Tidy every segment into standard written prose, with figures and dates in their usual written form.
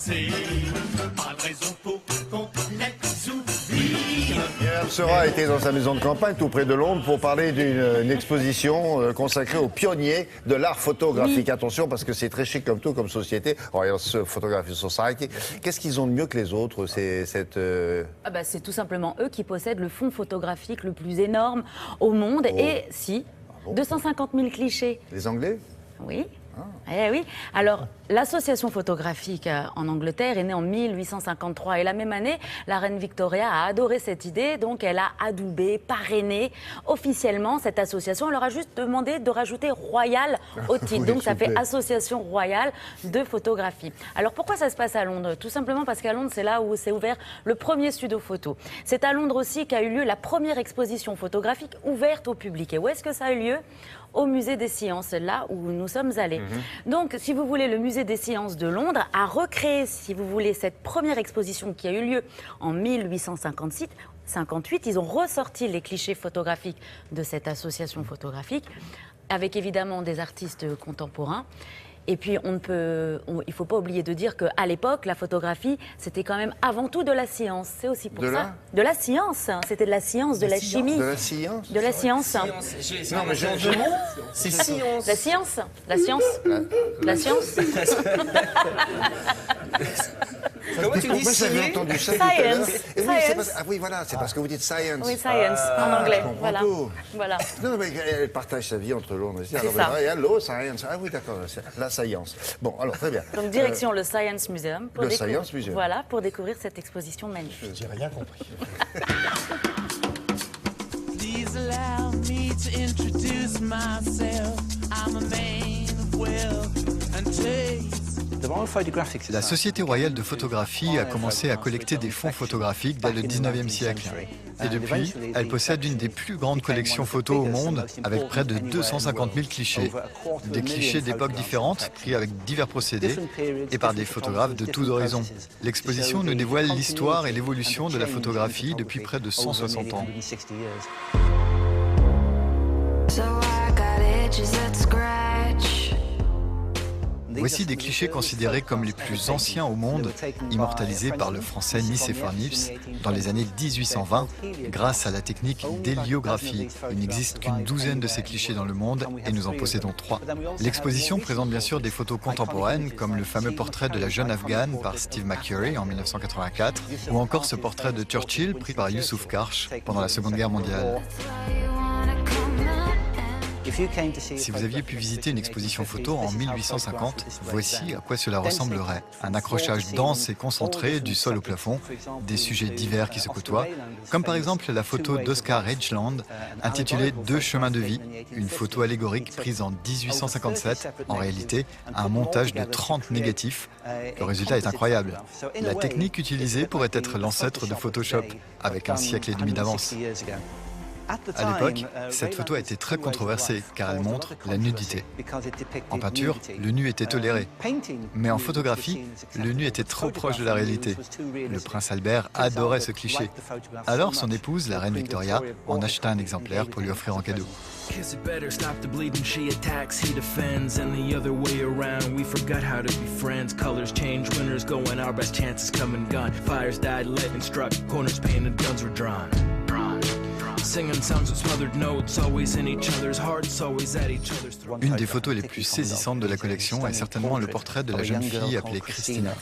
passé. Pas de raison pour qu'on les oublie. Pierre Seurat a été dans sa maison de campagne, tout près de Londres, pour parler d'une exposition consacrée aux pionniers de l'art photographique. Oui. Attention, parce que c'est très chic comme tout, comme société. Royal Photography Society. Qu'est-ce qu'ils ont de mieux que les autres, c'est tout simplement eux qui possèdent le fonds photographique le plus énorme au monde. Oh. Et si, 250 000 clichés. Les Anglais? Oui. Eh oui. Alors, l'association photographique en Angleterre est née en 1853 et la même année, la reine Victoria a adoré cette idée, donc elle a adoubé, parrainé officiellement cette association. Elle leur a juste demandé de rajouter Royal au titre, oui, donc ça fait Association Royale de Photographie. Alors pourquoi ça se passe à Londres? Tout simplement parce qu'à Londres, c'est là où s'est ouvert le premier studio photo. C'est à Londres aussi qu'a eu lieu la première exposition photographique ouverte au public. Et où est-ce que ça a eu lieu? Au Musée des Sciences, là où nous sommes allés. Donc, si vous voulez, le Musée des Sciences de Londres a recréé, si vous voulez, cette première exposition qui a eu lieu en 1858. Ils ont ressorti les clichés photographiques de cette association photographique, avec évidemment des artistes contemporains. Et puis, il ne faut pas oublier de dire qu'à l'époque, la photographie, c'était quand même avant tout de la science. C'est aussi pour ça. De la science. C'était de la science, de la chimie. De la science. De la science. Non, mais c'est science. La science. La science. La science. Comment tu dis j'avais entendu ça tout à l'heure. Ah oui, voilà, c'est parce que vous dites science. Oui, science, en anglais. Voilà. Voilà. Non, mais elle partage sa vie entre Londres et ici. C'est ça. Hello, science. Ah oui, d'accord, la science. Bon, alors, très bien. Donc, direction le Science Museum. Science Museum. Voilà, pour découvrir cette exposition magnifique. J'ai rien compris. Please allow me to introduce myself. I'm a man of wealth and taste. La Société royale de photographie a commencé à collecter des fonds photographiques dès le 19e siècle. Et depuis, elle possède une des plus grandes collections photos au monde, avec près de 250 000 clichés. Des clichés d'époques différentes, pris avec divers procédés et par des photographes de tous horizons. L'exposition nous dévoile l'histoire et l'évolution de la photographie depuis près de 160 ans. Voici des clichés considérés comme les plus anciens au monde, immortalisés par le français Nicéphore Niepce dans les années 1820, grâce à la technique d'héliographie. Il n'existe qu'une douzaine de ces clichés dans le monde et nous en possédons 3. L'exposition présente bien sûr des photos contemporaines, comme le fameux portrait de la jeune Afghane par Steve McCurry en 1984, ou encore ce portrait de Churchill pris par Youssouf Karsh pendant la Seconde Guerre mondiale. Si vous aviez pu visiter une exposition photo en 1850, voici à quoi cela ressemblerait. Un accrochage dense et concentré du sol au plafond, des sujets divers qui se côtoient, comme par exemple la photo d'Oscar Edgeland intitulée « Deux chemins de vie », une photo allégorique prise en 1857, en réalité un montage de 30 négatifs. Le résultat est incroyable. La technique utilisée pourrait être l'ancêtre de Photoshop, avec un siècle et demi d'avance. À l'époque, cette photo a été très controversée car elle montre la nudité. En peinture, le nu était toléré. Mais en photographie, le nu était trop proche de la réalité. Le prince Albert adorait ce cliché. Alors son épouse, la reine Victoria, en acheta un exemplaire pour lui offrir en cadeau. Kiss it better, stop the bleeding, she attacks, he defends, and the other way around, we forgot how to be friends, colors change, winners go and our best chances come and gone, fires died, lightning struck, corners painted, guns were drawn. Une des photos les plus saisissantes de la collection est certainement le portrait de la jeune fille appelée Christina.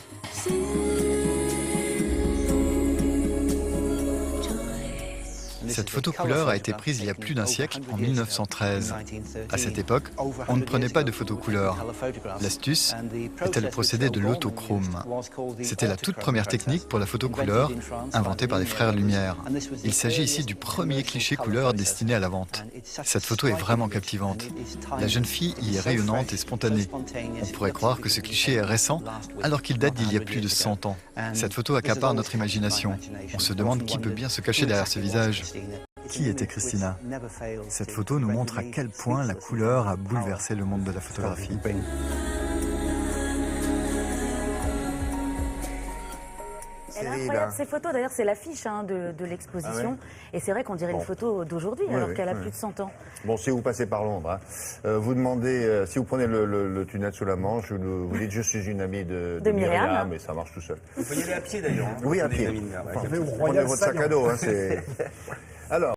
Cette photo couleur a été prise il y a plus d'un siècle, en 1913. À cette époque, on ne prenait pas de photos couleur. L'astuce était le procédé de l'autochrome. C'était la toute première technique pour la photo couleur, inventée par les frères Lumière. Il s'agit ici du premier cliché couleur destiné à la vente. Cette photo est vraiment captivante. La jeune fille y est rayonnante et spontanée. On pourrait croire que ce cliché est récent, alors qu'il date d'il y a plus de 100 ans. Cette photo accapare notre imagination. On se demande qui peut bien se cacher derrière ce visage. Qui était Christina? Cette photo nous montre à quel point la couleur a bouleversé le monde de la photographie. Elle est terrible. incroyable, ces photos. D'ailleurs, c'est l'affiche de l'exposition. Et c'est vrai qu'on dirait une photo d'aujourd'hui, alors qu'elle a plus de 100 ans. Bon, si vous passez par Londres, vous demandez, si vous prenez le tunnel sous la Manche, vous dites je suis une amie de Myriam, et ça marche tout seul. Vous pouvez y aller à pied d'ailleurs. Oui, à pied. Myriam. Prenez votre sac à dos. Alors.